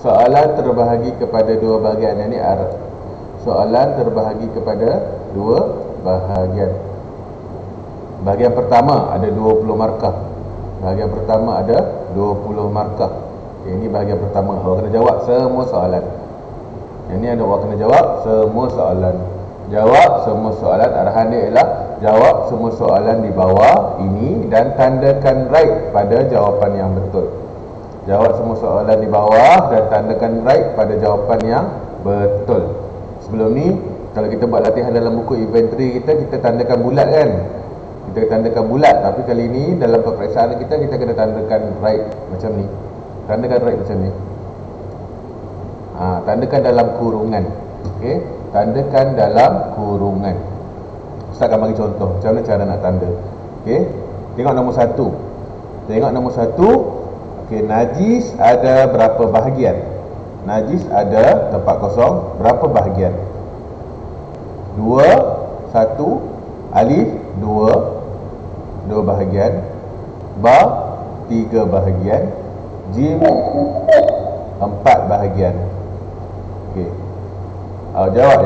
soalan terbahagi kepada dua bahagian. Ini soalan terbahagi kepada dua bahagian. Bahagian pertama ada 20 markah. Bahagian pertama ada 20 markah. Ini bahagian pertama. Awak kena jawab semua soalan. Yang ni ada awak kena jawab semua soalan. Jawab semua soalan. Arahan dia ialah jawab semua soalan di bawah ini dan tandakan right pada jawapan yang betul. Jawab semua soalan di bawah dan tandakan right pada jawapan yang betul. Sebelum ni, kalau kita buat latihan dalam buku inventory kita tandakan bulat kan? Kita tandakan bulat. Tapi kali ni dalam peperiksaan kita kena tandakan right macam ni. Tandakan right macam ni. Tandakan dalam kurungan. Okey, tandakan dalam kurungan. Ustaz akan bagi contoh macam mana cara nak tanda. Okey, tengok nombor 1. Tengok nombor 1. Okey, najis ada berapa bahagian? Najis ada tempat kosong berapa bahagian? 2, 1, alif 2 bahagian, ba 3 bahagian, jim 4 bahagian. Okey. Jawab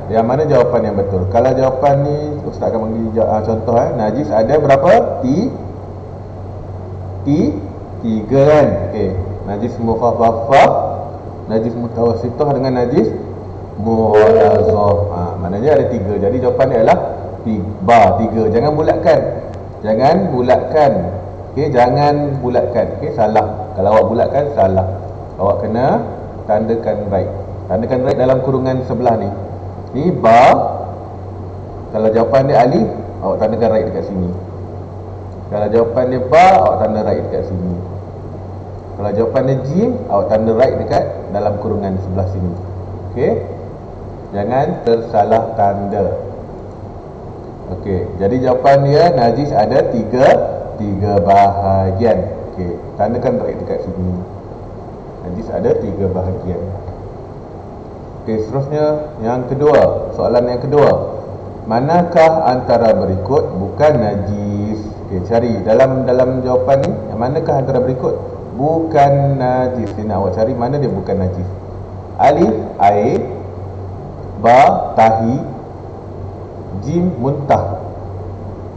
yang mana jawapan yang betul. Kalau jawapan ni ustaz akan bagi contoh najis ada berapa? 3 kan. Okey. Najis mukhaffafah, najis mutawassithah dengan najis mughallazah. Maknanya ada 3. Jadi jawapan dia adalah 3. Jangan bulatkan. Okey, jangan bulatkan. Okey, salah. Kalau awak bulatkan salah. Awak kena tandakan right. Tandakan right dalam kurungan sebelah ni. Ni ba. Kalau jawapan dia alif, awak tandakan right dekat sini. Kalau jawapan dia ba, awak tanda right dekat sini. Kalau jawapan dia jim, awak tanda right dekat dalam kurungan sebelah sini. Okey. Jangan tersalah tanda. Okey, jadi jawapan dia najis ada 3 bahagian. Okey, tandakan right dekat sini. Najis ada 3 bahagian. Okey, seterusnya yang kedua, soalan yang kedua. Manakah antara berikut bukan najis? Okey, cari dalam jawapan ni, yang manakah antara berikut bukan najis? Ini awak cari mana dia bukan najis. Alif air, ba tahi, jim muntah.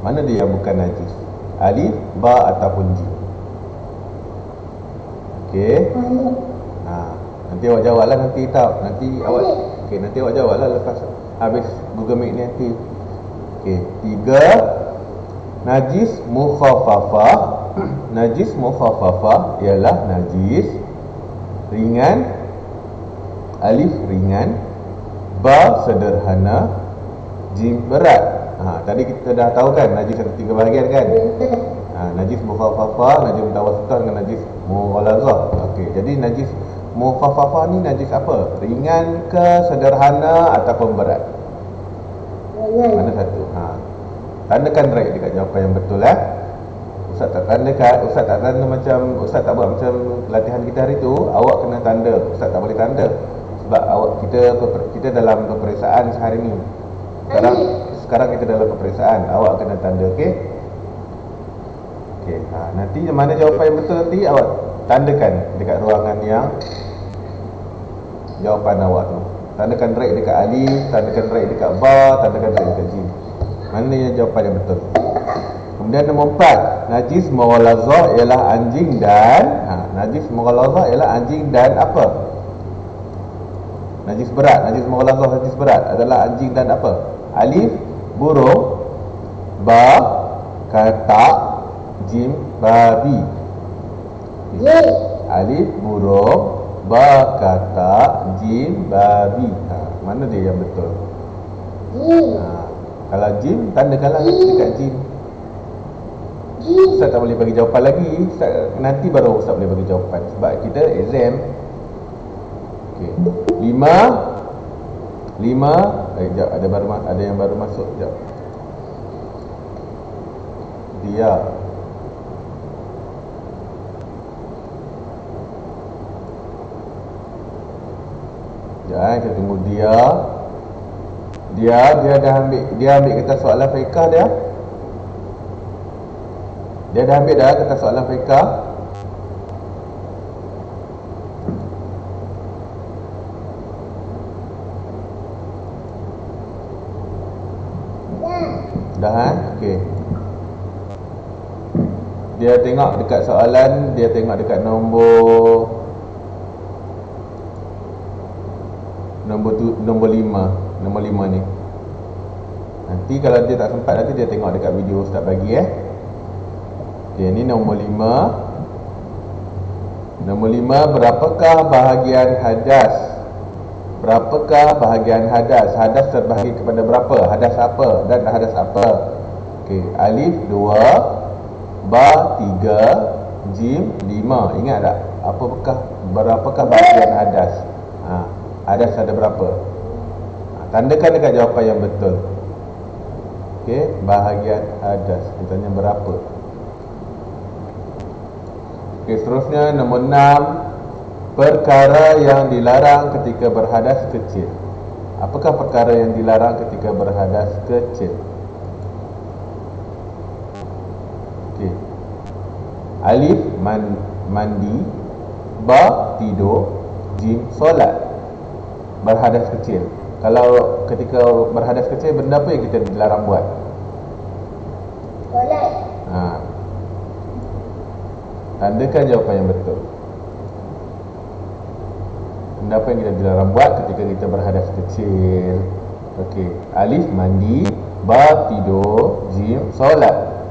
Mana dia yang bukan najis? Alif, ba ataupun jim? Okey. Nanti awak jawablah nanti tahu. Nanti awak jawablah lepas habis Google Meet ni nanti. Okey, 3 najis mukhaffafah. Najis mukhaffafah ialah najis ringan, alif ringan, ba sederhana, jim berat. Tadi kita dah tahu kan najis ada 3 bahagian kan? Najis mukhaffafah, najis mutawassithah dengan najis mughallazah. Okey, jadi najis mukhaffafah ni najis apa? Ringan ke, sederhana ataupun berat? Mana satu? Tandakan right dekat jawapan yang betul Ustaz tak tanda macam Ustaz tak buat macam latihan kita hari tu. Awak kena tanda. Ustaz tak boleh tanda sebab kita dalam peperiksaan sehari ni. Sekarang kita dalam peperiksaan. Awak kena tanda, okey? Okey. Nanti mana jawapan yang betul nanti awak tandakan dekat ruangan yang jawapan awak tu. Tandakan right dekat alif, tandakan right dekat ba, tandakan right dekat jim. Mana yang jawapan yang betul? Kemudian nombor 4, najis mughallazah ialah anjing dan najis mughallazah ialah anjing dan apa? Najis berat. Najis mughallazah, najis berat adalah anjing dan apa? Alif burung, ba katak, jim babi. Alif burung, ba katak, jim babi. Mana dia yang betul? Kalau jim, tandakanlah dekat jim. Ustaz tak boleh bagi jawapan lagi. Nanti baru Ustaz boleh bagi jawapan sebab kita exam. Okey. 5 sekejap, ada yang baru masuk. Sekejap. Dia kita tunggu dia dah ambil kertas soalan fiqah dia. Dia dah ambil dah kertas soalan fiqah. Dah kan? Okey. Dia tengok dekat soalan, dia tengok dekat nombor 5. Nombor 5 ni. Nanti kalau dia tak sempat, nanti dia tengok dekat video Ustaz bagi Okey, ni nombor 5. Nombor 5, berapakah bahagian hadas? Berapakah bahagian hadas? Hadas terbahagi kepada berapa? Hadas apa dan hadas apa? Okey, alif 2, ba 3, jim 5. Ingat tak? Berapakah bahagian hadas? Hadas ada berapa? Tandakan dekat jawapan yang betul. Okey, bahagian hadas. Dia tanya berapa? Okey, seterusnya nombor 6. Perkara yang dilarang ketika berhadas kecil. Apakah perkara yang dilarang ketika berhadas kecil? Okey. Alif mandi, ba tidur, jim solat. Berhadas kecil. Kalau ketika berhadas kecil, benda apa yang kita dilarang buat? Solat. Tandakan jawapan yang betul. Benda apa yang kita dilarang buat ketika kita berhadas kecil? Okey, alif mandi, ba tidur, jim solat.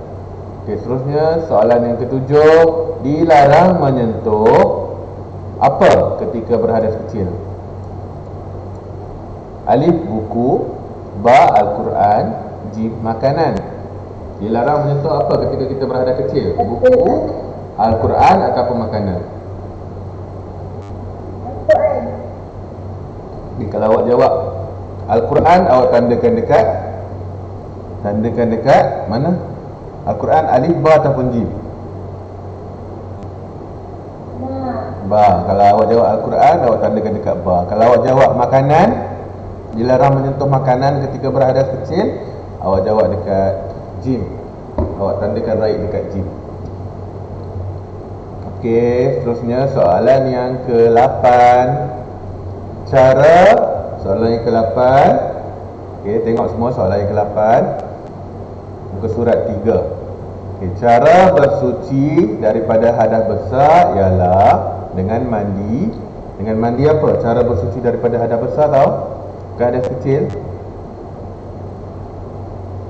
Okey, seterusnya soalan yang ketujuh, dilarang menyentuh apa ketika berhadas kecil? Alif buku, ba Al-Quran, jim makanan. Dilarang menyentuh apa ketika kita berhadas kecil? Buku, Al-Quran ataupun makanan? Al-Quran. Kalau awak jawab Al-Quran, awak tandakan dekat mana? Al-Quran alif, ba ataupun jim? Ba. Kalau awak jawab Al-Quran, awak tandakan dekat ba. Kalau awak jawab makanan, dilarang menyentuh makanan ketika berhadas kecil, awak jawab dekat jim. Awak tandakan right dekat jim. Okey, seterusnya soalan yang ke-8. Soalan yang ke-8. Okey, tengok semua soalan yang ke-8. Muka surat 3. Okey, cara bersuci daripada hadas besar ialah dengan mandi. Dengan mandi apa? Cara bersuci daripada hadas besar tahu? Bukan hadas kecil.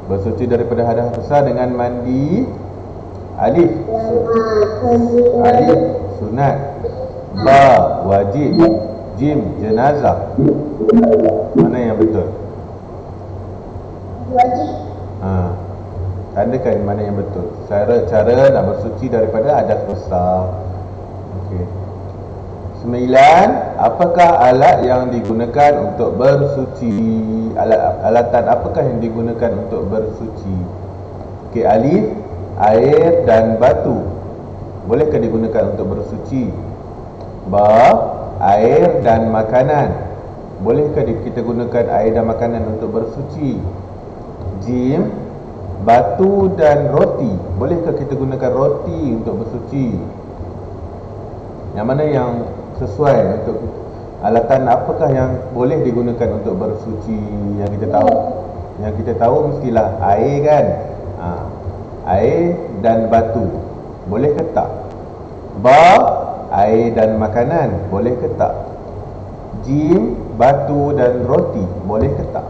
Bersuci daripada hadas besar dengan mandi. Alif sunat, ba wajib, jim jenazah. Mana yang betul? Wajib. Tandakan mana yang betul. Cara nak bersuci daripada hadas besar. Okey. 9. Apakah alat yang digunakan untuk bersuci? Alatan apakah yang digunakan untuk bersuci? Okey, alif air dan batu. Bolehkah digunakan untuk bersuci? Ba air dan makanan. Bolehkah kita gunakan air dan makanan untuk bersuci? Jim batu dan roti. Bolehkah kita gunakan roti untuk bersuci? Yang mana yang sesuai untuk alatan apakah yang boleh digunakan untuk bersuci? Yang kita tahu mestilah air kan. Air dan batu. Boleh ke tak? Ba air dan makanan. Boleh ke tak? Jim batu dan roti. Boleh ke tak?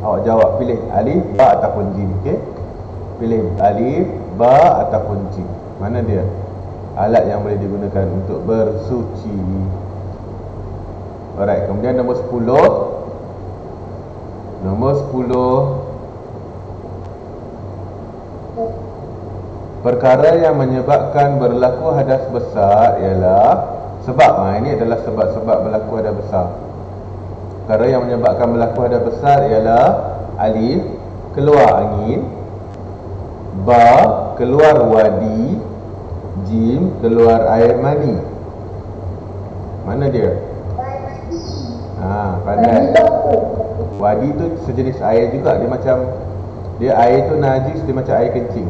Awak jawab, pilih alif, ba ataupun jim. Okey? Pilih alif, ba ataupun jim. Mana dia? Alat yang boleh digunakan untuk bersuci. Alright, kemudian nombor 10. Nombor 10. Perkara yang menyebabkan berlaku hadas besar ialah sebab. Ini adalah sebab-sebab berlaku hadas besar. Perkara yang menyebabkan berlaku hadas besar ialah alif keluar angin, ba keluar wadi, jim keluar air mani. Mana dia? Pandai. Wadi tu sejenis air juga. Dia air tu najis, dia macam air kencing.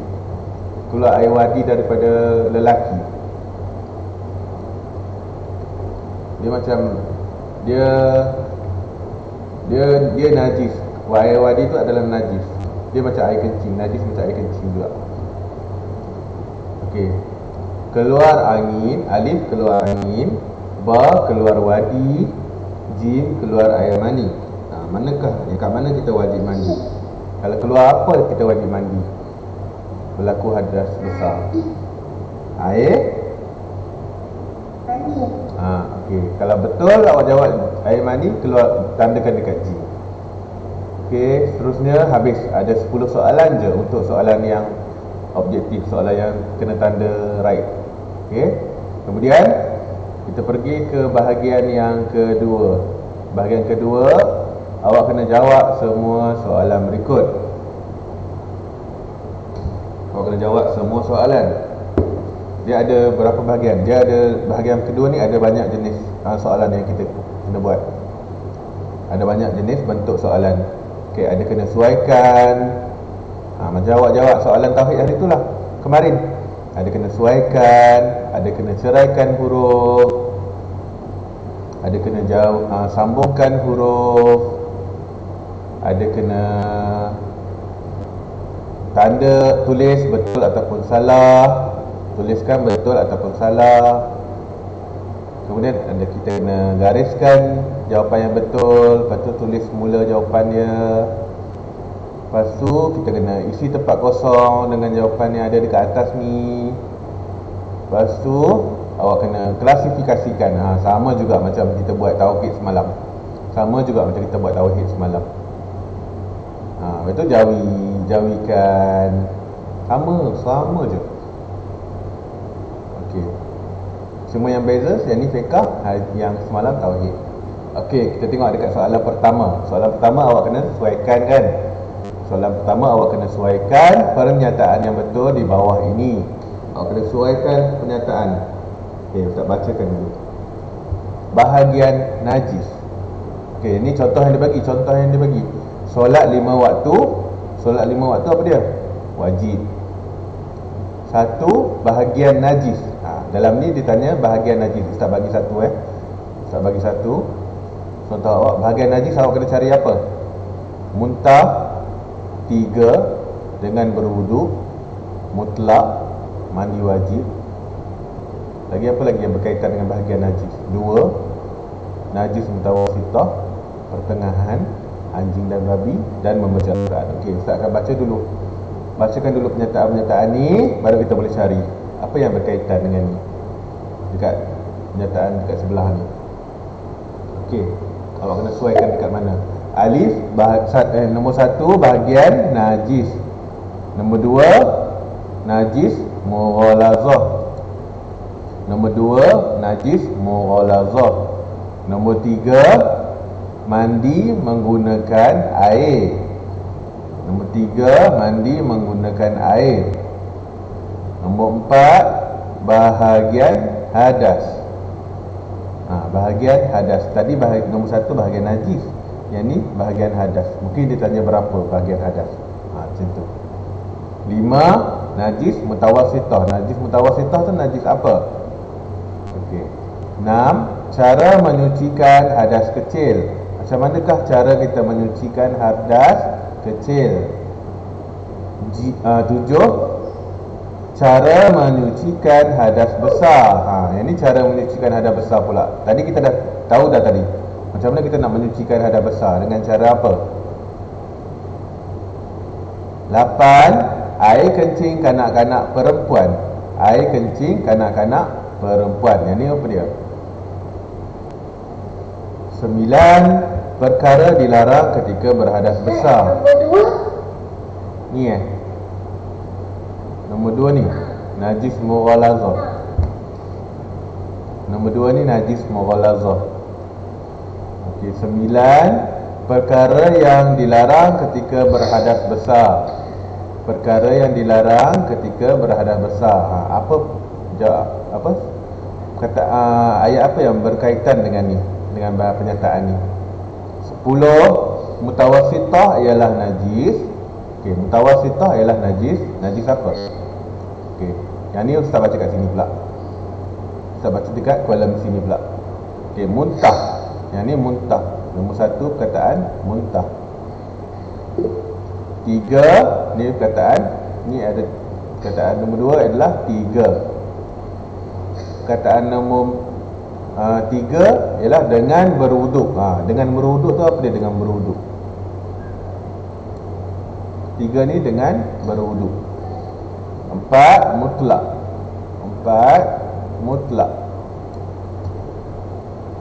Keluar air wadi daripada lelaki. Dia macam dia najis. Air wadi tu adalah najis. Dia macam air kencing, najis macam air kencing juga. Okey. Keluar angin, alif keluar angin, ba keluar wadi, jim keluar air mani. Manakah yang kat mana kita wajib mandi? Kalau keluar apa kita wajib mandi? Berlaku hadas besar. Air mani. Okey. Kalau betul awak jawab air mani, keluar tandakan dekat jim. Okey, seterusnya habis. Ada 10 soalan je untuk soalan yang objektif, soalan yang kena tanda right. Okey. Kemudian kita pergi ke bahagian yang kedua. Bahagian kedua, awak kena jawab semua soalan berikut. Awak kena jawab semua soalan. Dia ada berapa bahagian? Dia ada bahagian kedua ni ada banyak jenis soalan yang kita kena buat. Ada banyak jenis bentuk soalan. Okey, ada kena suaikan. Macam awak soalan tauhid hari itulah kemarin. Ada kena suaikan, ada kena ceraikan huruf, ada kena sambungkan huruf, ada kena tanda tulis betul ataupun salah, tuliskan betul ataupun salah. Kemudian ada kita kena gariskan jawapan yang betul, lepas tu tulis mula jawapan dia. Lepas tu kita kena isi tempat kosong dengan jawapan yang ada dekat atas ni. Lepas tu awak kena klasifikasikan. Sama juga macam kita buat tauhid semalam. Sama juga macam kita buat tauhid semalam. Lepas tu jawikan. Sama je. Okey. Semua yang beza, yang ni fiqh, yang semalam tauhid. Okey, kita tengok dekat soalan pertama. Soalan pertama awak kena sesuaikan kan? Soalan pertama awak kena sesuaikan pernyataan yang betul di bawah ini. Awak kena sesuaikan pernyataan. Okey, Ustaz bacakan dulu. Bahagian najis. Okey, ini contoh yang dia bagi. Solat 5 waktu. Solat 5 waktu apa dia? Wajib. Satu, bahagian najis. Dalam ni ditanya bahagian najis. Ustaz bagi satu Ustaz bagi satu. Contoh awak, bahagian najis awak kena cari apa? Muntah 3 dengan berwuduk, mutlak, mandi wajib. Lagi apa lagi yang berkaitan dengan bahagian najis? 2, najis mutawassithah, pertengahan, anjing dan babi, dan membaca Al-Quran. Okey, Ustaz akan baca dulu. Bacakan dulu pernyataan-pernyataan ni, baru kita boleh cari apa yang berkaitan dengan ni dekat pernyataan dekat sebelah ni. Okey, awak kena sesuaikan dekat mana. Alif, nombor 1 bahagian najis. Nombor 2 najis mughalazah. Nombor 2 najis mughalazah. Nombor 3 mandi menggunakan air. Nombor 3 mandi menggunakan air. Nombor 4 bahagian hadas. Bahagian hadas. Tadi nombor 1 bahagian najis. Yang ni bahagian hadas. Mungkin dia tanya berapa bahagian hadas. Macam tu. 5 najis mutawassithah. Najis mutawassithah tu najis apa? Okey. 6 cara menyucikan hadas kecil. Macam manakah cara kita menyucikan hadas kecil? 7 cara menyucikan hadas besar. Yang ni cara menyucikan hadas besar pula. Tadi kita dah tahu tadi. Macam mana kita nak menyucikan hadas besar? Dengan cara apa? 8 air kencing kanak-kanak perempuan. Air kencing kanak-kanak perempuan. Yang ni apa dia? 9 perkara dilarang ketika berhadas besar. Ni Nombor 2 ni najis mughalazah. Nombor 2 ni najis mughalazah. Okey, 9 perkara yang dilarang ketika berhadas besar. Perkara yang dilarang ketika berhadas besar. Ayat apa yang berkaitan dengan ni, dengan pernyataan ni? 10 mutawassithah ialah najis. Okey, mutawassithah ialah najis. Najis apa? Okey, yang ni Ustaz baca kat sini pula. Ustaz baca dekat kolom sini pula. Okey, muntah. Yang ni muntah. Nombor 1 perkataan muntah. Tiga, ni perkataan, ni ada perkataan nombor 2 adalah tiga. Perkataan nombor 3 ialah dengan berwuduk. Dengan berwuduk tu apa dia dengan berwuduk? 3 ni dengan berwuduk. 4 mutlak. 4 mutlak.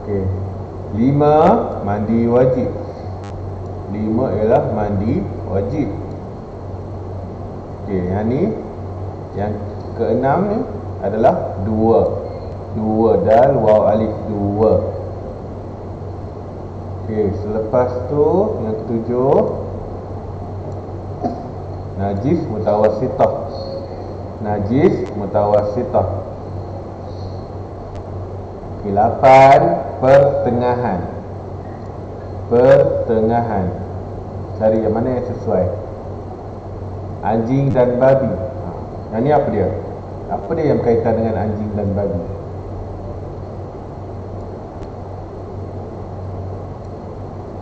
Okey. 5 mandi wajib. 5 ialah mandi wajib. Okey, yang ni yang keenam ni adalah 2 dal waw alif 2. Okey, selepas tu yang ketujuh najis mutawassithah. Najis mutawassithah. Okey, 8 pertengahan. Pertengahan. Cari yang mana yang sesuai. Anjing dan babi. Yang ni apa dia? Apa dia yang berkaitan dengan anjing dan babi?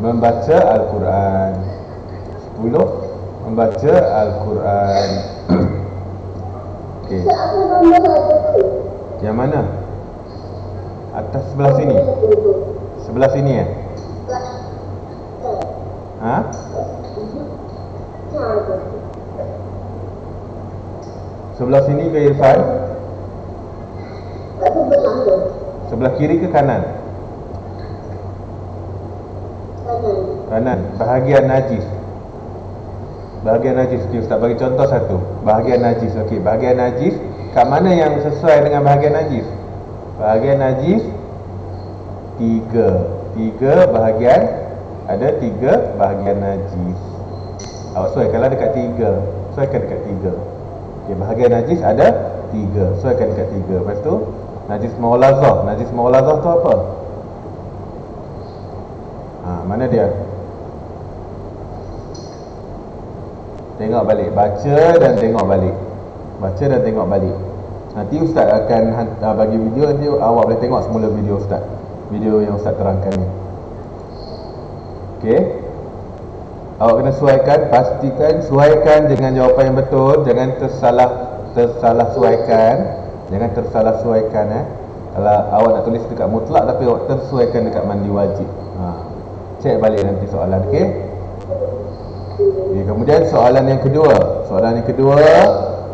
Membaca Al-Quran. 10 membaca Al-Quran. Okey. Yang mana? Atas sebelah sini. Sebelah sini ya? Sebelah sini ke Irfan? Sebelah kiri ke kanan? Kanan. Bahagian najis. Bahagian najis. Okay, Ustaz bagi contoh satu. Bahagian najis. Okey, bahagian najis. Kat mana yang sesuai dengan bahagian najis? Bahagian najis 3 bahagian. Ada 3 bahagian najis. Awak sesuaikanlah dekat 3. Sesuaikan dekat 3. Okey, bahagian najis ada 3. Sesuaikan dekat 3. Lepas tu najis mughalazah. Najis mughalazah tu apa? Mana dia? Tengok balik. Baca dan tengok balik. Baca dan tengok balik. Nanti Ustaz akan bagi video. Nanti awak boleh tengok semula video Ustaz. Video yang Ustaz terangkan ni. Okey. Awak kena sesuaikan. Pastikan sesuaikan dengan jawapan yang betul. Jangan tersalah sesuaikan. Jangan tersalah sesuaikan. Kalau awak nak tulis dekat mutlak tapi awak tersesuaikan dekat mandi wajib. Cek balik nanti soalan. Okey. Kemudian soalan yang kedua. Soalan yang kedua,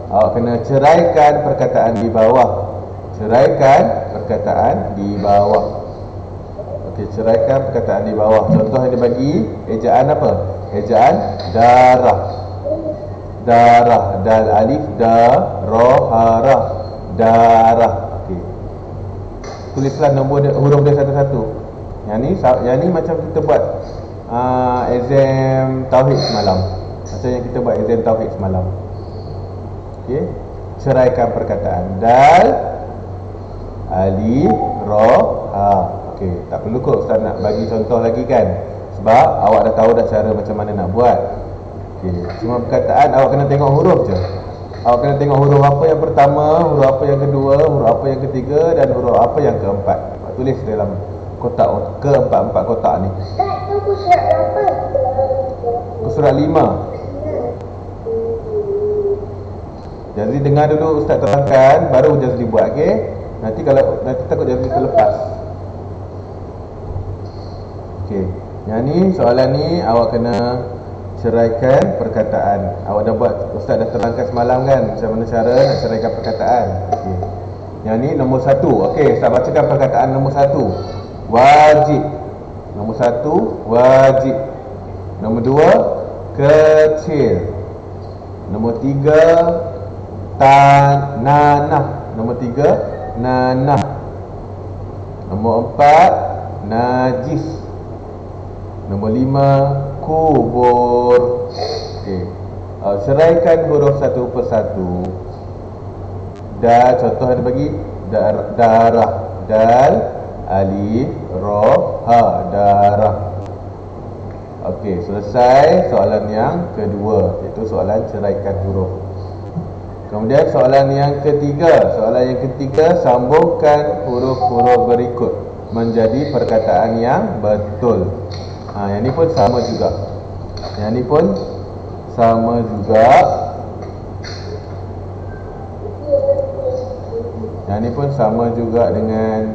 awak kena ceraikan perkataan di bawah. Ceraikan perkataan di bawah. Okey, ceraikan perkataan di bawah. Contoh yang dibagi, ejaan apa? Ejaan darah. Darah. Dal alif da ra ha ra. Darah. Okey. Tulislah nombor huruf dia satu-satu. Yang ni macam kita buat exam tauhid semalam. Macam yang kita buat exam tauhid semalam. Okey. Ceraikan perkataan. Dal alif ra ha. Okey, tak perlu kot Ustaz nak bagi contoh lagi kan. Sebab awak dah tahu dah cara macam mana nak buat. Okey, cuma perkataan awak kena tengok huruf je. Awak kena tengok huruf apa yang pertama, huruf apa yang kedua, huruf apa yang ketiga dan huruf apa yang keempat. Awak tulis dalam kotak keempat-empat kotak ni. Itu surat berapa? Surat 5. Jazri dengar dulu Ustaz terangkan, baru Jazri buat. Okey. Nanti takut Jazri terlepas. Okey. Yang ni soalan ni awak kena ceraikan perkataan. Awak dah buat, Ustaz dah terangkan semalam kan macam mana cara nak ceraikan perkataan. Okey. Yang ni nombor 1. Okey, Ustaz bacakan perkataan nombor 1. Wajib. Nombor 1 wajib. Nombor 2 kecil. Nombor 3 nanah. Nombor 3 nanah. Nombor 4 najis. Nombor 5 kubur. Okey. Ceraikan huruf satu persatu. Contoh yang bagi darah. Dal alif ra ha. Darah. Okey, selesai soalan yang kedua, iaitu soalan ceraikan huruf. Kemudian soalan yang ketiga. Soalan yang ketiga, sambungkan huruf-huruf berikut menjadi perkataan yang betul. Yang ni pun sama juga. Yang ni pun sama juga. Yang ni pun sama juga dengan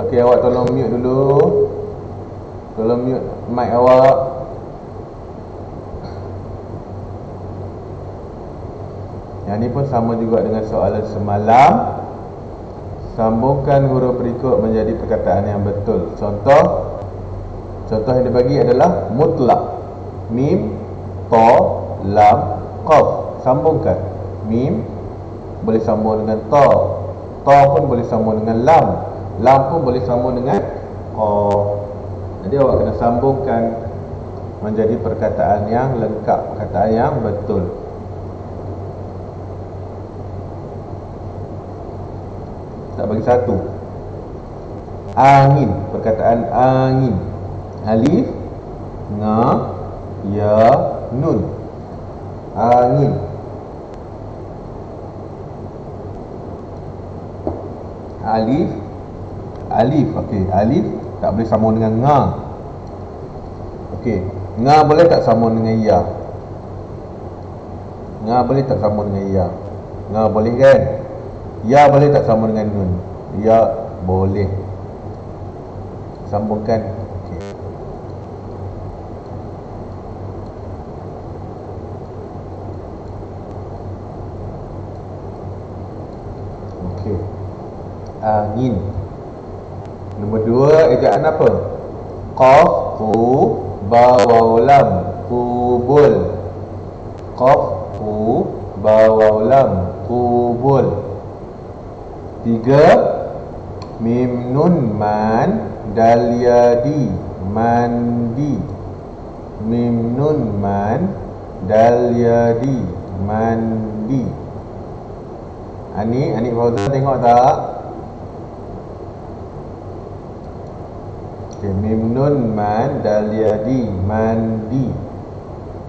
okey, awak tolong mute dulu. Tolong mute mic awak. Yang ni pun sama juga dengan soalan semalam. Sambungkan huruf berikut menjadi perkataan yang betul. Contoh yang dibagi adalah mutlak. Mim, ta, lam, qaf. Sambungkan. Mim boleh sambung dengan ta. Ta pun boleh sambung dengan lam. Lam pun boleh sambung dengan qaf. Jadi awak kena sambungkan menjadi perkataan yang lengkap, perkataan yang betul. Tak bagi satu. Angin, perkataan angin. Alif, nga, ya, nun. Angin. Alif, okey. Alif tak boleh sambung dengan nga. Okey, nga boleh tak sambung dengan ya? Nga boleh tak sambung dengan ya? Nga boleh kan? Ya boleh tak sambung dengan nun? Ya boleh. Sambungkan. Okey. Okey. Angin. Nombor 2, ejaan apa? Qaf, fu, ba, waw, lam. Qubul. Qaf, fu, ba, waw, lam. Qubul. 3, mim, nun, man, dal, ya, di. Mandi. Mim, nun, man, dal, ya, di. Mandi. Ani Fauzan tengok tak? Okay, mim, nun, man, dal, ya, di. Mandi.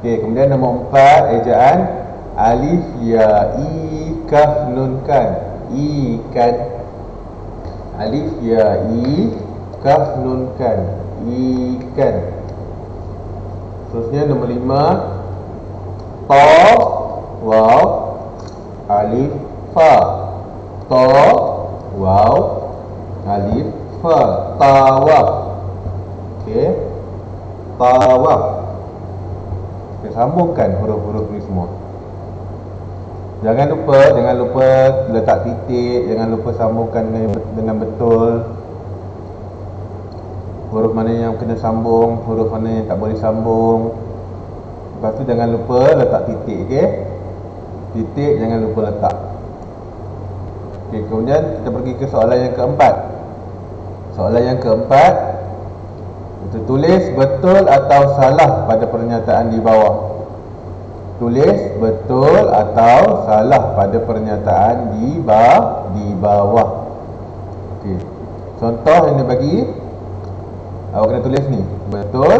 Okay, kemudian nombor 4, ejaan alif, ya, i, kaf, nun, kan. Ikan. Alif, ya, i, kaf, nun, kan. Ikan. Seterusnya nombor 5, ta, waw, alif, fa. Ta, waw, alif, fa. Tawaf. Okey. Tawaf. Kita sambungkan huruf-huruf ni semua. Jangan lupa letak titik, jangan lupa sambungkan dengan betul. Huruf mana yang kena sambung, huruf mana yang tak boleh sambung. Lepas tu jangan lupa letak titik, okey? Titik jangan lupa letak. Okey, kemudian kita pergi ke soalan yang keempat. Soalan yang keempat, kita tulis betul atau salah pada pernyataan di bawah. Tulis betul atau salah pada pernyataan di bawah. Okey. Contoh yang dia bagi, awak kena tulis ni, betul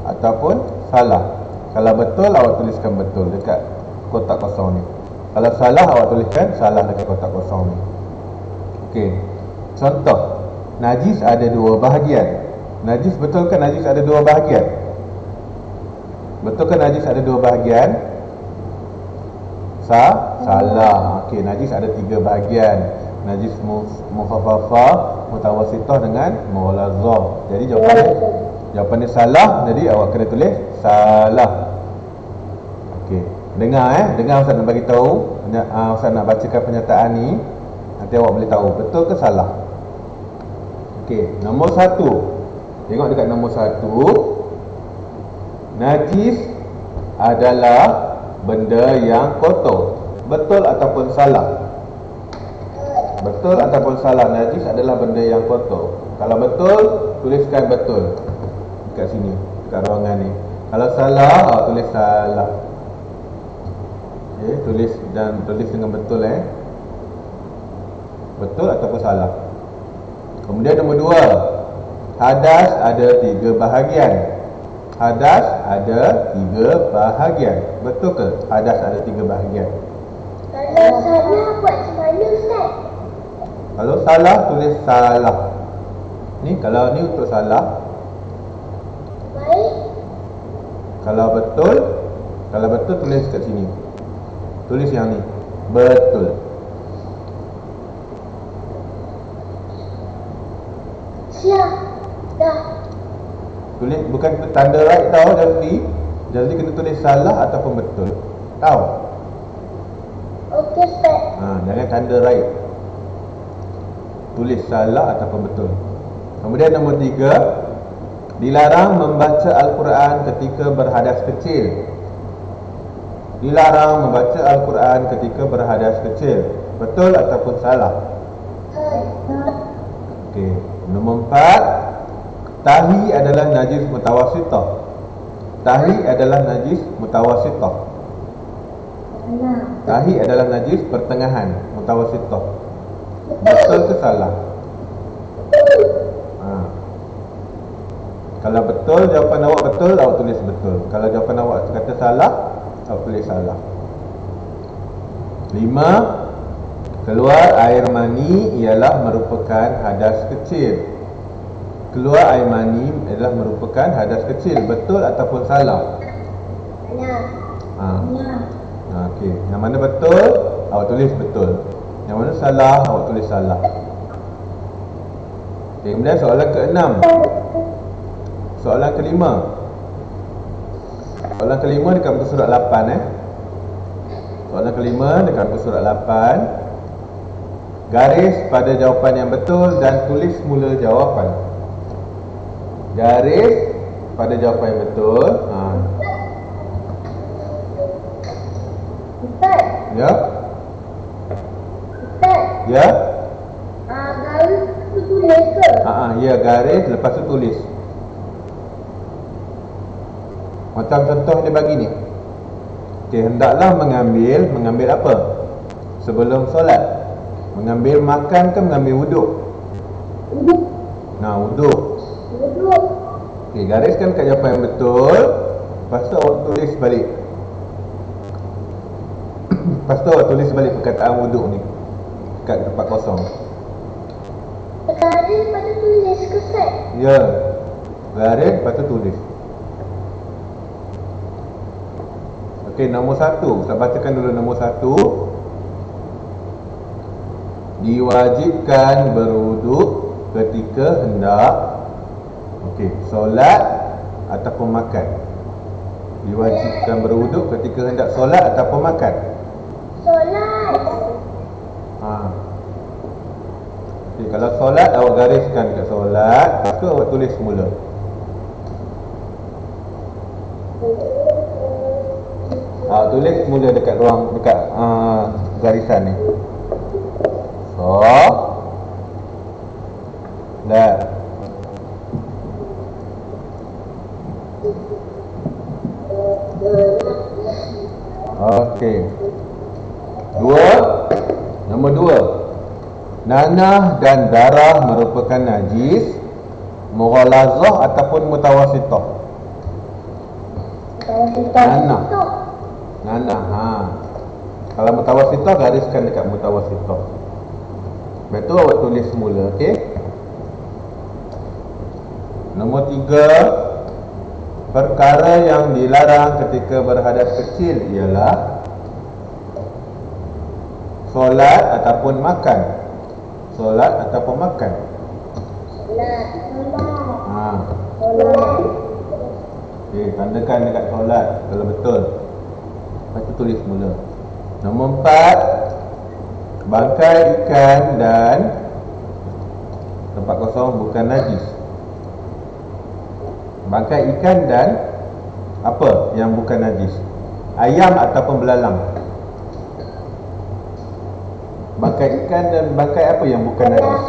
ataupun salah. Kalau betul, awak tuliskan betul dekat kotak kosong ni. Kalau salah, awak tuliskan salah dekat kotak kosong ni. Okey. Contoh, najis ada 2 bahagian. Najis, betul ke najis ada 2 bahagian? Betul ke najis ada 2 bahagian? Salah. Okey, najis ada 3 bahagian. Najis mukhaffafah, mutawassithah dengan mughalazah. Jadi jawapannya salah. Jadi awak kena tulis salah. Okey. Dengar Ustaz nak bagi tahu. Ustaz nak bacakan pernyataan ni. Nanti awak boleh tahu betul ke salah. Okey, nombor 1. Tengok dekat nombor 1. Najis adalah benda yang kotor. Betul ataupun salah? Betul ataupun salah? Najis adalah benda yang kotor. Kalau betul, tuliskan betul dekat sini, dekat ruangan ni. Kalau salah, tulis salah. Okay, tulis dengan betul betul ataupun salah. Kemudian nombor 2, hadas ada 3 bahagian. Hadas ada 3 bahagian. Betul ke hadas ada 3 bahagian? Kalau salah buat macam mana, Ustaz? Kalau salah, tulis salah. Ni kalau ni untuk salah. Baik. Kalau betul tulis kat sini. Tulis yang ni. Betul. Siap. Dah. Tulis bukan tanda right tau Jazli. Jazli kena tulis salah ataupun betul. Tahu? Okey, Ustaz. Jangan tanda right. Tulis salah ataupun betul. Kemudian nombor 3, dilarang membaca Al-Quran ketika berhadas kecil. Dilarang membaca Al-Quran ketika berhadas kecil. Betul ataupun salah? Okey. Nombor 4, tahi adalah najis mutawassithah. Tahi adalah najis mutawassithah. Tahi adalah najis pertengahan, mutawassithah. Betul ke salah? Kalau betul, jawapan awak betul, awak tulis betul. Kalau jawapan awak kata salah, awak tulis salah. 5, keluar air mani ialah merupakan hadas kecil. Keluar air mani adalah merupakan hadas kecil. Betul ataupun salah? Okey. Yang mana betul, awak tulis betul. Yang mana salah, awak tulis salah. Okay, kemudian soalan ke-6. Soalan ke-5. Soalan ke-5 dekat muka surat 8 Soalan ke-5 dekat muka surat 8. Garis pada jawapan yang betul dan tulis mula jawapan. Garis pada jawapan yang betul. Ustaz. Ya. Ustaz. Ya. Garis tu tulis ke? Ya, garis lepas tu tulis. Macam contoh dia bagi ni. Okey, hendaklah mengambil apa? Sebelum solat. Mengambil makan ke mengambil wuduk? Wuduk. Wuduk. Wuduk. Okey, gariskan kat jawapan yang betul. Lepas tu awak tulis balik. Lepas tu awak tulis balik perkataan wuduk ni kat tempat kosong. Garis lepas tu tulis ke, Ustaz? Ya. Garis lepas tu tulis. Okey, nombor 1. Saya bacakan dulu nombor 1. Diwajibkan berwuduk ketika hendak solat ataupun makan. Diwajibkan berwuduk ketika hendak solat ataupun makan. Solat. Okey, kalau solat awak gariskan dekat solat, lepas tu awak tulis semula. Tulis semula dekat ruang dekat garisan ni. Solat. Okey. Nombor 2. Nanah dan darah merupakan najis mughalazah ataupun mutawassithah. Nanah. Kalau mutawassithah, gariskan dekat mutawassithah. Betul, awak tulis semula, okey? Nombor 3. Perkara yang dilarang ketika berhadas kecil ialah solat ataupun makan. Solat ataupun makan. Solat. Okey, tandakan dekat solat kalau betul. Lepas tu tulis mula. Nombor 4. Bangkai ikan dan tempat kosong bukan najis. Bangkai ikan dan apa yang bukan najis? Ayam ataupun belalang? Bangkai ikan dan bangkai apa yang bukan najis?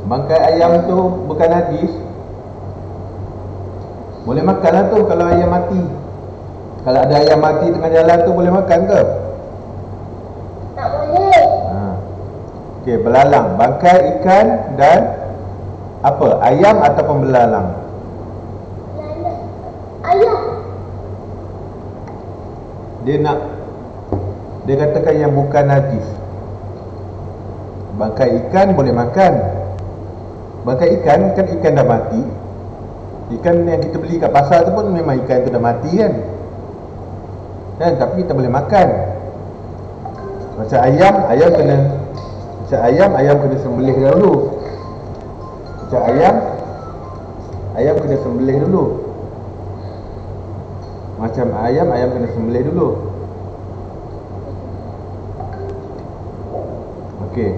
Bangkai ayam tu bukan najis. Boleh makan lah tu kalau ayam mati. Kalau ada ayam mati tengah jalan tu boleh makan ke? Tak boleh. Okey, belalang. Bangkai ikan dan apa? Ayam ataupun belalang? Ayam. Dia katakan yang bukan najis. Bangkai ikan boleh makan. Bangkai ikan, kan ikan dah mati. Ikan yang kita beli kat pasar tu pun memang ikan tu dah mati kan. Tapi kita boleh makan. Macam ayam, ayam kena sembelih dahulu. Macam ayam kena sembelih dulu. Macam ayam kena sembelih dulu. Okey.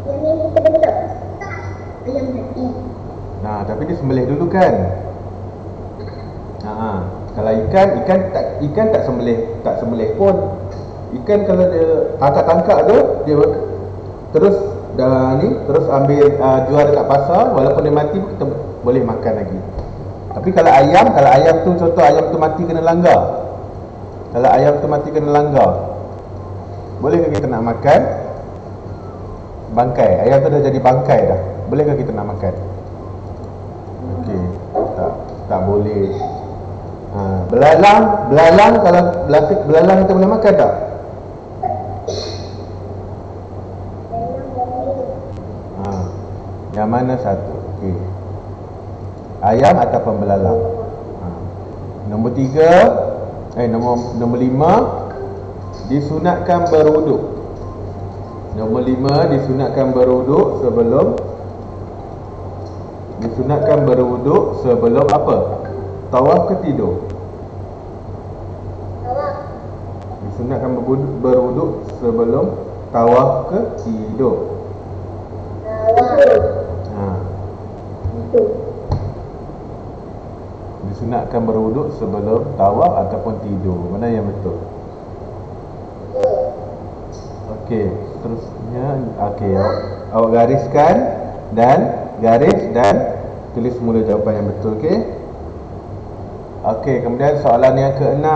Yang ni kita betul. Ayam mati. Nah, tapi dia sembelih dulu kan. Kalau ikan tak sembelih pun. Ikan kalau dia tangkap dia terus terus ambil jual dekat pasar, walaupun dia mati pun kita boleh makan lagi. Tapi kalau ayam tu contoh ayam tu mati kena langgar. Kalau ayam tu mati kena langgar, bolehkah kita nak makan bangkai? Ayam tu dah jadi bangkai dah. Bolehkah kita nak makan? Okey, tak boleh. Belalang kalau belalang kita boleh makan tak? Yang mana satu? Okey. Ayam ataupun belalang? Nombor 3, nombor 5, disunatkan berwuduk. Nombor 5, disunatkan berwuduk sebelum apa? Tawaf ke tidur? Tawaf. Disunatkan berwuduk sebelum tawaf ke tidur? Tawaf. Itu. Disunatkan berwuduk sebelum tawaf ataupun tidur. Mana yang betul? Okey, seterusnya awak gariskan dan tulis semula jawapan yang betul. Okey, kemudian soalan yang ke-6.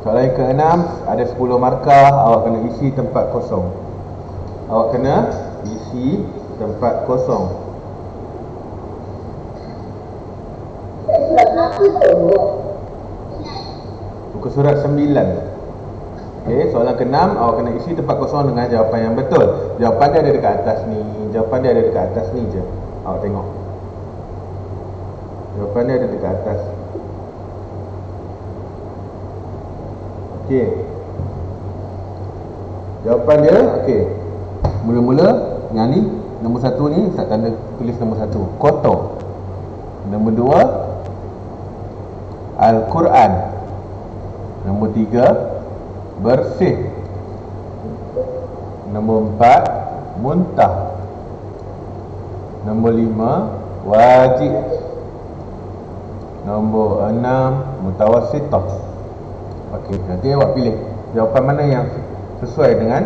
Soalan yang ke-6 ada 10 markah. Awak kena isi tempat kosong. Buku surat 9. Okey, soalan ke-6 awak kena isi tempat kosong dengan jawapan yang betul. Jawapan dia ada dekat atas ni. Je. Awak tengok. Jawapan dia ada dekat atas. Okey. Jawapan dia, okey. Mula-mula yang ni, nombor 1 ni Ustaz tanda tulis nombor 1, kotor. Nombor 2, Al-Quran. Nombor 3, bersih. Nombor 4, muntah. Nombor 5, wajib. Nombor 6, mutawassitah. Okey, nanti awak pilih jawapan mana yang sesuai dengan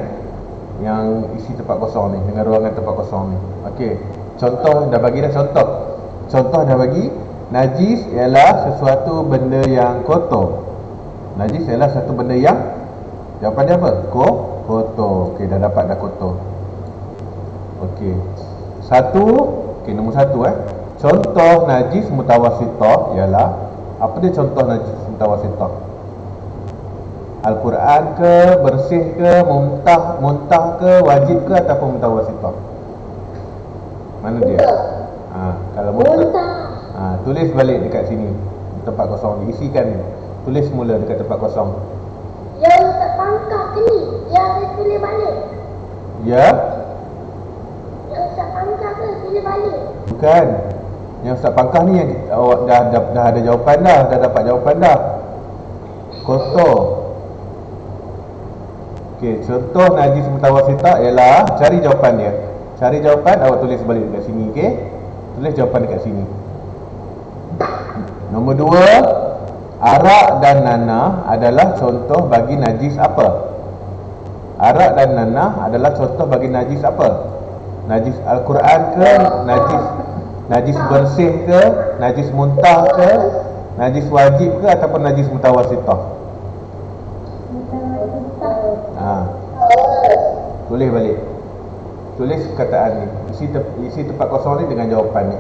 yang isi tempat kosong ni, dengan ruangan tempat kosong ni. Okey, contoh dah bagi dah contoh. Contoh dah bagi, najis ialah sesuatu benda yang kotor. Najis ialah satu benda yang, jawapan dia apa? Kotor. Okey, dah dapat dah kotor. Okey. Nombor 1 contoh najis mutawassitah ialah, apa dia contoh najis mutawassitah? Al-Quran ke, bersih ke, muntah ke, wajib ke, ataupun mutawassitah? Mana dia? Kalau muntah, tulis balik dekat sini, di tempat kosong ni, isikan ni. Tulis semula dekat tempat kosong. Yang tak pangkah ke ni? Yang saya tulis balik? Ya? Yang tak pangkah ke? Tulis balik? Bukan. Yang Ustaz Pangkah ni yang awak dah ada jawapan dah dapat jawapan dah. Kotor. Okey, contoh najis mutawassitah ialah, cari jawapan dia. Cari jawapan, awak tulis balik dekat sini, okey? Tulis jawapan dekat sini. Nombor 2, arak dan nanah adalah contoh bagi najis apa? Arak dan nanah adalah contoh bagi najis apa? Najis Al-Quran ke, najis bersih ke, najis muntah ke, najis wajib ke, ataupun najis mutawassitah? Tulis balik. Tulis perkataan ni. Isi tempat kosong ni dengan jawapan ni.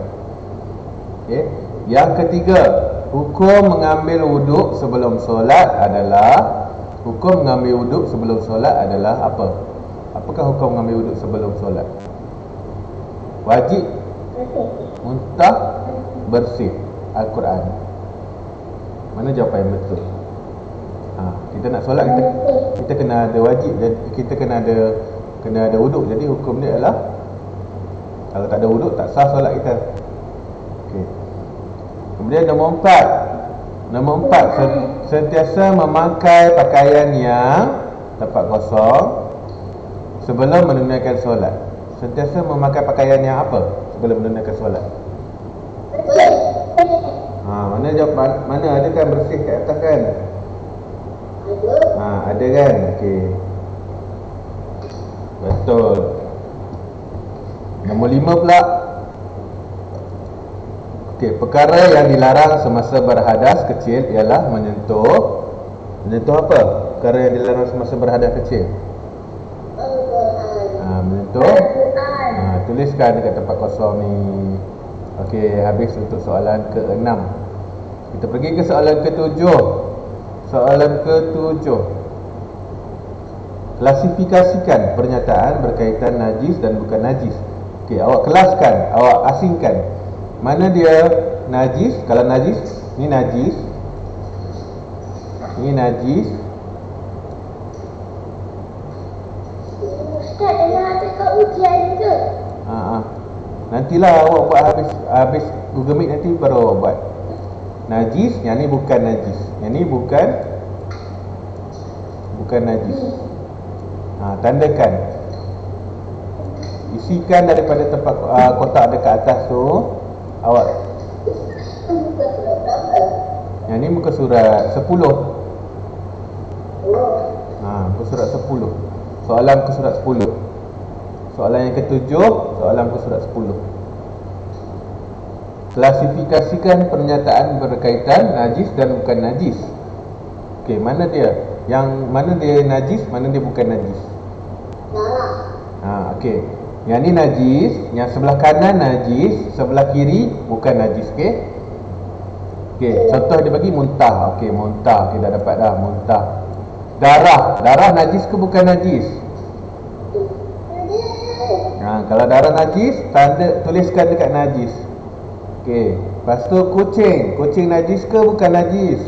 Okey. Yang ketiga, hukum mengambil wuduk sebelum solat adalah apa? Apakah hukum mengambil wuduk sebelum solat? Wajib, Bersih. muntah, bersih. Al-Quran. Mana jawapan yang betul? Kita nak solat, kita kena ada wajib, kita kena ada wuduk. Jadi hukum dia adalah kalau tak ada wuduk tak sah solat kita. Okey. Kemudian nombor 4, sentiasa memakai pakaian yang tapak kosong sebelum menunaikan solat. Sentiasa memakai pakaian yang apa sebelum menunaikan solat? Mana jawab, mana ada kan bersih kat atas kan? Ada kan? Okey. Betul. Nombor 5 pula. Okey, perkara yang dilarang semasa berhadas kecil ialah menyentuh apa? Perkara yang dilarang semasa berhadas kecil. Menyentuh. Tuliskan dekat tempat kosong ni. Okey, habis untuk soalan ke-6. Kita pergi ke soalan ke-7. Soalan ke-7. Klasifikasikan pernyataan berkaitan najis dan bukan najis. Okey, awak kelaskan, awak asingkan. Mana dia najis? Kalau najis, ni najis. Ni najis. Ustaz, dah habis kau ujian ke? Nantilah awak buat habis Google Meet nanti baru awak buat. Najis, yang ni bukan najis. Yang ni bukan najis. Tandakan. Isikan daripada tempat kotak dekat atas tu. Awak. Yang ni muka surat 10. Muka surat 10. Soalan muka surat 10. Soalan yang ke-7, soalan muka surat 10. Klasifikasikan pernyataan berkaitan najis dan bukan najis. Okey, mana dia? Yang mana dia najis, mana dia bukan najis? Okey. Yang ni najis, yang sebelah kanan najis, sebelah kiri bukan najis, okey? Okey, contoh dia bagi muntah. Okey, muntah. Kita dapat dah muntah. Darah najis ke bukan najis? Kalau darah najis, tuliskan dekat najis. Okey, lepas tu kucing najis ke bukan najis?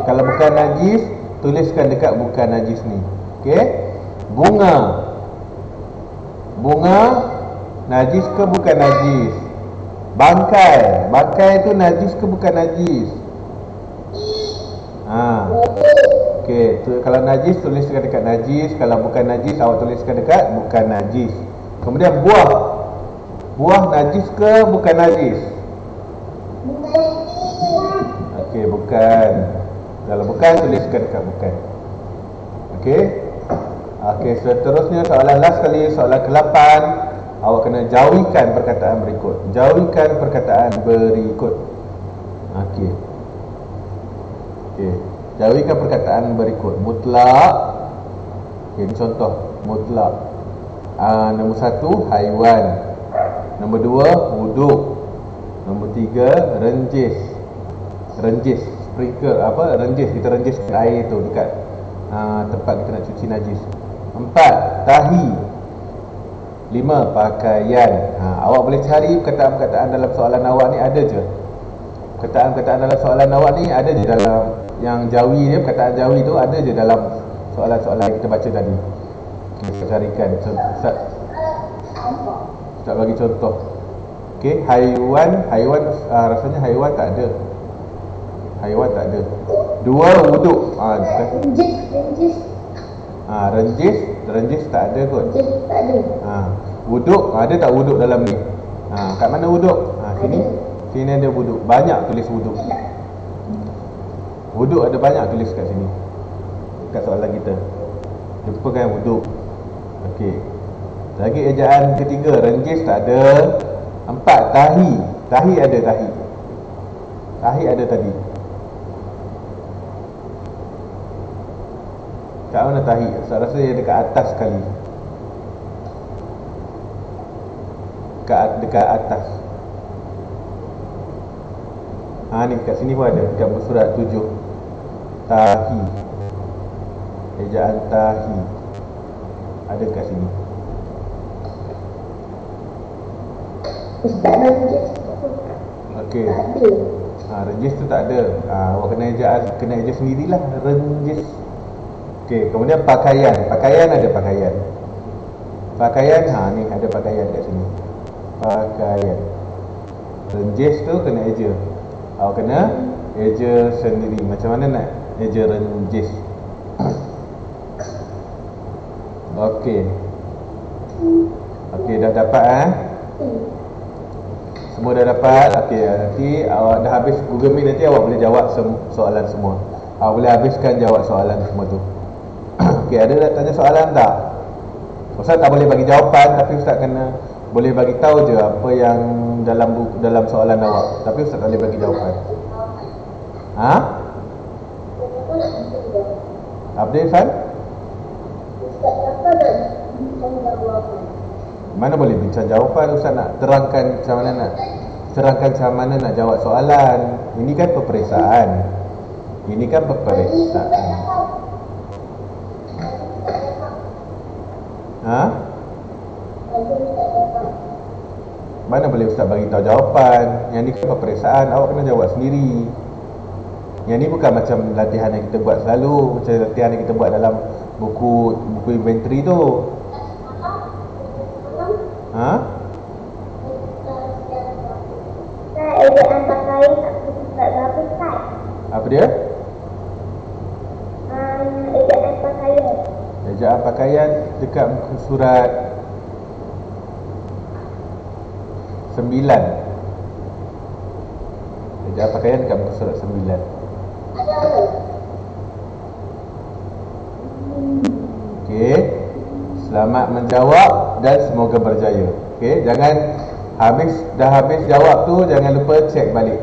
Kalau bukan najis, tuliskan dekat bukan najis ni. Okey. Bunga najis ke bukan najis? Bangkai tu najis ke bukan najis? Okey, kalau najis tuliskan dekat najis, kalau bukan najis awak tuliskan dekat bukan najis. Kemudian buah najis ke bukan najis? Okey, bukan. Kalau bukan tuliskan dekat bukan. Okey. Okey, seterusnya soalan last kali, soalan ke-8. Awak kena jauhikan perkataan berikut. Okey. Jauhikan perkataan berikut. Mutlak. Okey, contoh mutlak. Nombor 1 haiwan. Nombor 2 wuduk. Nombor 3 renjis. Sprinkle renjis, kita renjis air tu dekat tempat kita nak cuci najis. 4 tahi. 5 pakaian. Awak boleh cari perkataan-perkataan dalam soalan awak ni ada je. Perkataan-perkataan dalam soalan awak ni ada je dalam yang jawi dia, perkataan jawi tu ada je dalam soalan-soalan yang kita baca tadi. Kita carikan. Ustaz bagi contoh. Okey, haiwan rasanya haiwan tak ada. 2 wuduk. Renjis tak ada kot. Wuduk, ada tak wuduk dalam ni? Kat mana wuduk? Sini ada wuduk. Banyak tulis wuduk. Wuduk ada banyak tulis kat sini. Kat soalan kita. Jumpakan wuduk. Okey. Lagi ejaan ketiga, renjis tak ada. 4 tahi. Tahi ada tadi. Kat mana tahi? Saya rasa dia dekat atas sekali. Dekat atas. Ni kat sini pun ada. Dekat surat 7. Tahi. Ejaan tahi ada kat sini. Ustaz Ranjis tu Okey. tak ada. Renjis tu tak ada. Awak kena eja sendirilah. Renjis. Okey, kemudian pakaian. Pakaian ada pakaian. Pakaian, ni ada pakaian kat sini. Pakaian. Renjis tu kena eja. Awak kena eja sendiri. Macam mana nak eja renjis? Okey. Okey, dah dapat Semua dah dapat. Okey, nanti awak dah habis Google Meet, nanti awak boleh jawab soalan semua. Awak boleh habiskan jawab soalan semua tu. Okey, ada nak tanya soalan tak? Ustaz tak boleh bagi jawapan, tapi Ustaz boleh bagi tahu je apa yang dalam soalan awak. Tapi Ustaz tak boleh bagi jawapan. Apa dia, Irfan? Ustaz kata dah bincang jawapan. Mana boleh bincang jawapan? Ustaz nak terangkan macam mana nak jawab soalan. Ini kan peperiksaan. Mana boleh Ustaz bagi tahu jawapan? Yang ni kan peperiksaan, awak kena jawab sendiri. Yang ni bukan macam latihan yang kita buat selalu, macam latihan yang kita buat dalam buku inventory tu. Ejaan pakaian tak surat berapa Ustaz? Apa dia? Ejaan pakaian. Ejaan pakaian dekat muka surat 9. Ejaan pakaian dekat muka surat 9. Okey. Selamat menjawab dan semoga berjaya. Okey, dah habis jawab tu jangan lupa cek balik.